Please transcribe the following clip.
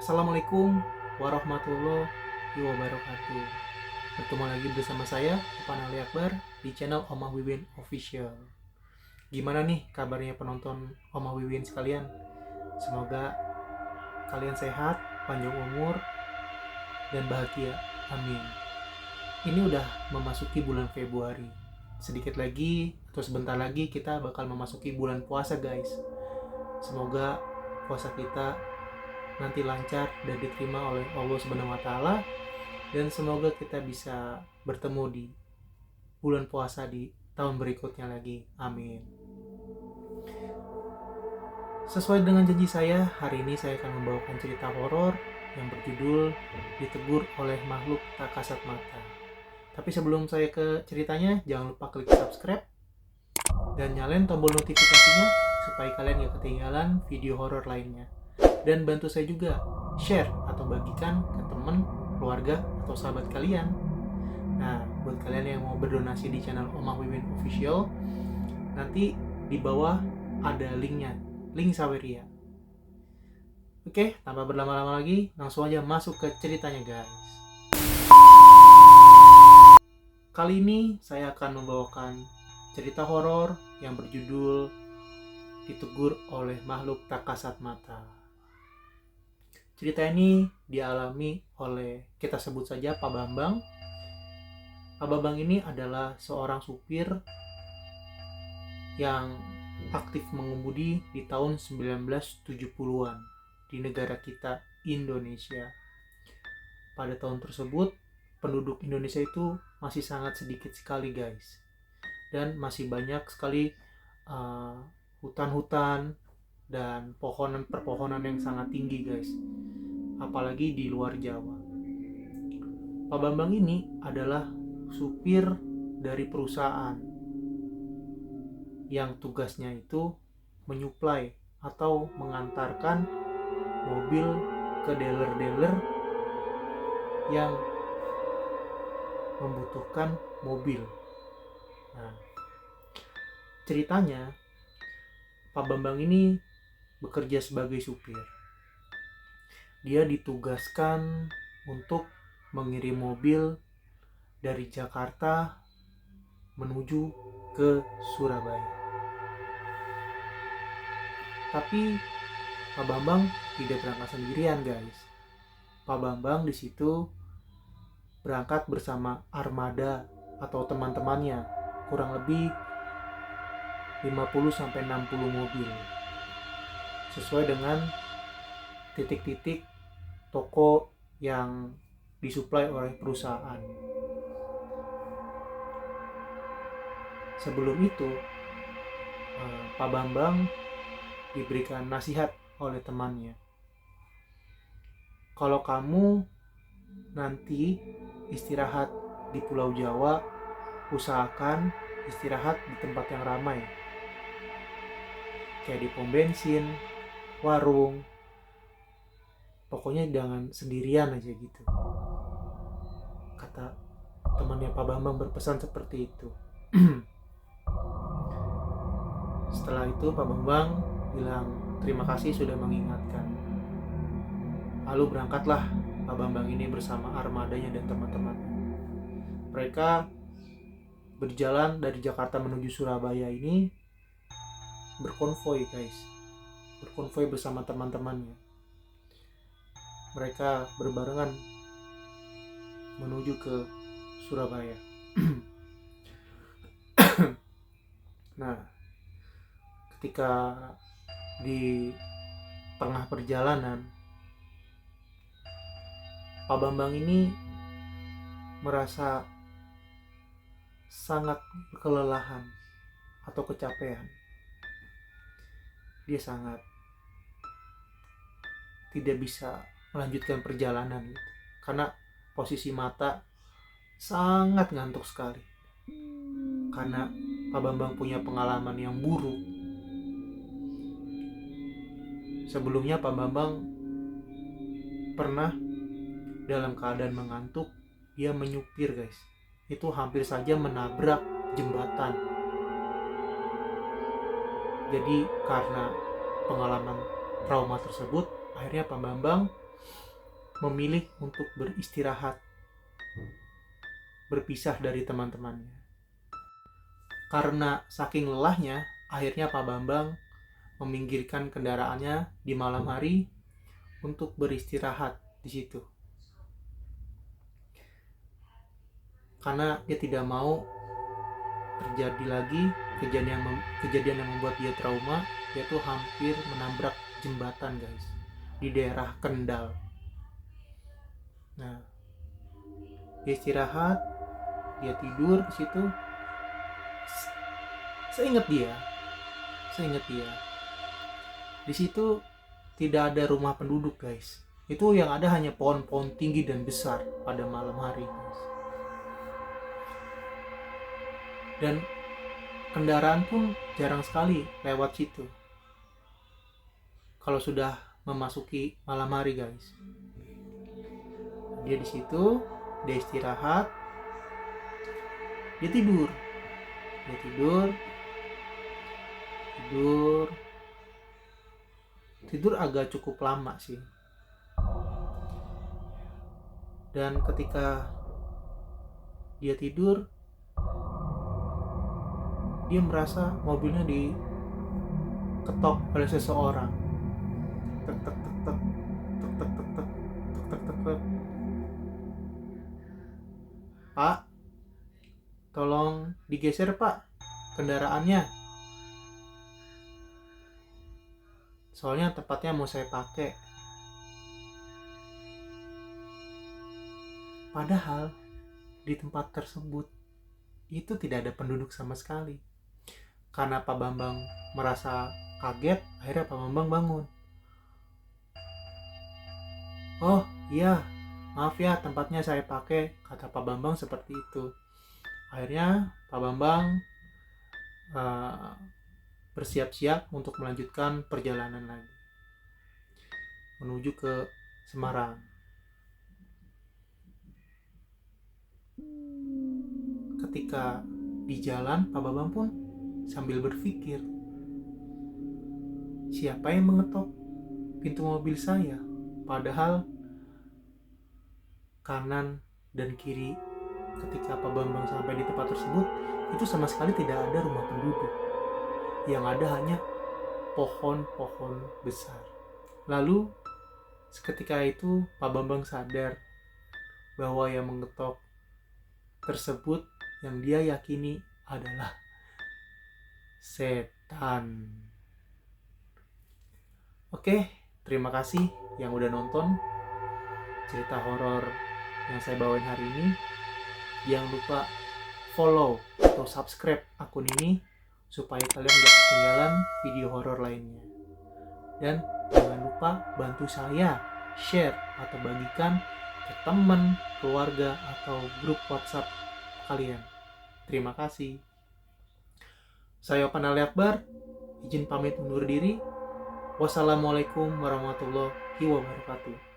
Assalamualaikum warahmatullahi wabarakatuh. Bertemu lagi bersama saya, Opan Ali Akbar, di channel Omah Wiwin Official. Gimana nih kabarnya penonton Omah Wiwin sekalian? Semoga kalian sehat, panjang umur, dan bahagia. Amin. Ini udah memasuki bulan Februari. Sedikit lagi atau sebentar lagi kita bakal memasuki bulan puasa, guys. Semoga puasa kita nanti lancar dan diterima oleh Allah Subhanahu wa taala, dan semoga kita bisa bertemu di bulan puasa di tahun berikutnya lagi. Amin. Sesuai dengan janji saya, hari ini saya akan membawakan cerita horor yang berjudul Ditegur oleh Makhluk Tak Kasat Mata. Tapi sebelum saya ke ceritanya, jangan lupa klik subscribe dan nyalain tombol notifikasinya supaya kalian gak ketinggalan video horor lainnya. Dan bantu saya juga share atau bagikan ke teman, keluarga, atau sahabat kalian. Nah, buat kalian yang mau berdonasi di channel Omah Wiwin Official, nanti di bawah ada linknya, link Saweria. Oke, tanpa berlama-lama lagi, langsung aja masuk ke ceritanya, guys. Kali ini saya akan membawakan cerita horor yang berjudul Ditegur oleh Makhluk Tak Kasat Mata. Cerita ini dialami oleh, kita sebut saja, Pak Bambang. Pak Bambang ini adalah seorang supir yang aktif mengemudi di tahun 1970-an di negara kita, Indonesia. Pada tahun tersebut, penduduk Indonesia itu masih sangat sedikit sekali, guys. Dan masih banyak sekali hutan-hutan dan perpohonan yang sangat tinggi, guys. Apalagi di luar Jawa. Pak Bambang ini adalah supir dari perusahaan yang tugasnya itu menyuplai atau mengantarkan mobil ke dealer-dealer yang membutuhkan mobil. Nah, ceritanya Pak Bambang ini bekerja sebagai supir. Dia ditugaskan untuk mengirim mobil dari Jakarta menuju ke Surabaya. Tapi Pak Bambang tidak berangkat sendirian, guys. Pak Bambang di situ berangkat bersama armada atau teman-temannya, kurang lebih 50-60 mobil. Sesuai dengan titik-titik toko yang disuplai oleh perusahaan. Sebelum itu, Pak Bambang diberikan nasihat oleh temannya. Kalau kamu nanti istirahat di Pulau Jawa, usahakan istirahat di tempat yang ramai. Kayak di pom bensin, warung. Pokoknya jangan sendirian aja gitu. Kata temannya Pak Bambang berpesan seperti itu. Setelah itu Pak Bambang bilang terima kasih sudah mengingatkan. Lalu berangkatlah Pak Bambang ini bersama armadanya dan teman-temannya. Mereka berjalan dari Jakarta menuju Surabaya ini berkonvoi, guys. Berkonvoi bersama teman-temannya. Mereka berbarengan menuju ke Surabaya. Nah, ketika di tengah perjalanan, Pak Bambang ini merasa sangat kelelahan atau kecapean. Dia sangat tidak bisa melanjutkan perjalanan gitu, karena posisi mata sangat ngantuk sekali. Karena Pak Bambang punya pengalaman yang buruk. Sebelumnya Pak Bambang pernah dalam keadaan mengantuk, dia menyupir, guys. Itu hampir saja menabrak jembatan. Jadi karena pengalaman trauma tersebut, akhirnya Pak Bambang memilih untuk beristirahat, berpisah dari teman-temannya. Karena saking lelahnya, akhirnya Pak Bambang meminggirkan kendaraannya di malam hari untuk beristirahat di situ. Karena dia tidak mau terjadi lagi kejadian yang membuat dia trauma, yaitu hampir menabrak jembatan, guys, di daerah Kendal. Nah, dia istirahat, dia tidur di situ. Seingat dia, di situ tidak ada rumah penduduk, guys. Itu yang ada hanya pohon-pohon tinggi dan besar pada malam hari, guys. Dan kendaraan pun jarang sekali lewat situ kalau sudah memasuki malam hari, guys. Dia di situ, dia istirahat, dia tidur agak cukup lama sih. Dan ketika dia tidur, dia merasa mobilnya diketok oleh seseorang. Tek tek tek tek tek tek tek tek tek tek tek. Pak, tolong digeser Pak kendaraannya. Soalnya tempatnya mau saya pakai. Padahal di tempat tersebut itu tidak ada penduduk sama sekali. Karena Pak Bambang merasa kaget, akhirnya Pak Bambang bangun. Oh iya, maaf ya tempatnya saya pakai, kata Pak Bambang seperti itu. Akhirnya Pak Bambang bersiap-siap untuk melanjutkan perjalanan lagi menuju ke Semarang. Ketika di jalan, Pak Bambang pun sambil berpikir, siapa yang mengetok pintu mobil saya? Padahal kanan dan kiri ketika Pak Bambang sampai di tempat tersebut, itu sama sekali tidak ada rumah penduduk. Yang ada hanya pohon-pohon besar. Lalu seketika itu Pak Bambang sadar bahwa yang mengetok tersebut yang dia yakini adalah setan. Oke, terima kasih yang udah nonton cerita horor yang saya bawain hari ini. Jangan lupa follow atau subscribe akun ini supaya kalian gak ketinggalan video horor lainnya. Dan jangan lupa bantu saya share atau bagikan ke teman, keluarga, atau grup WhatsApp kalian. Terima kasih. Saya Opan Ali Akbar, izin pamit undur diri. Wassalamualaikum warahmatullahi wabarakatuh.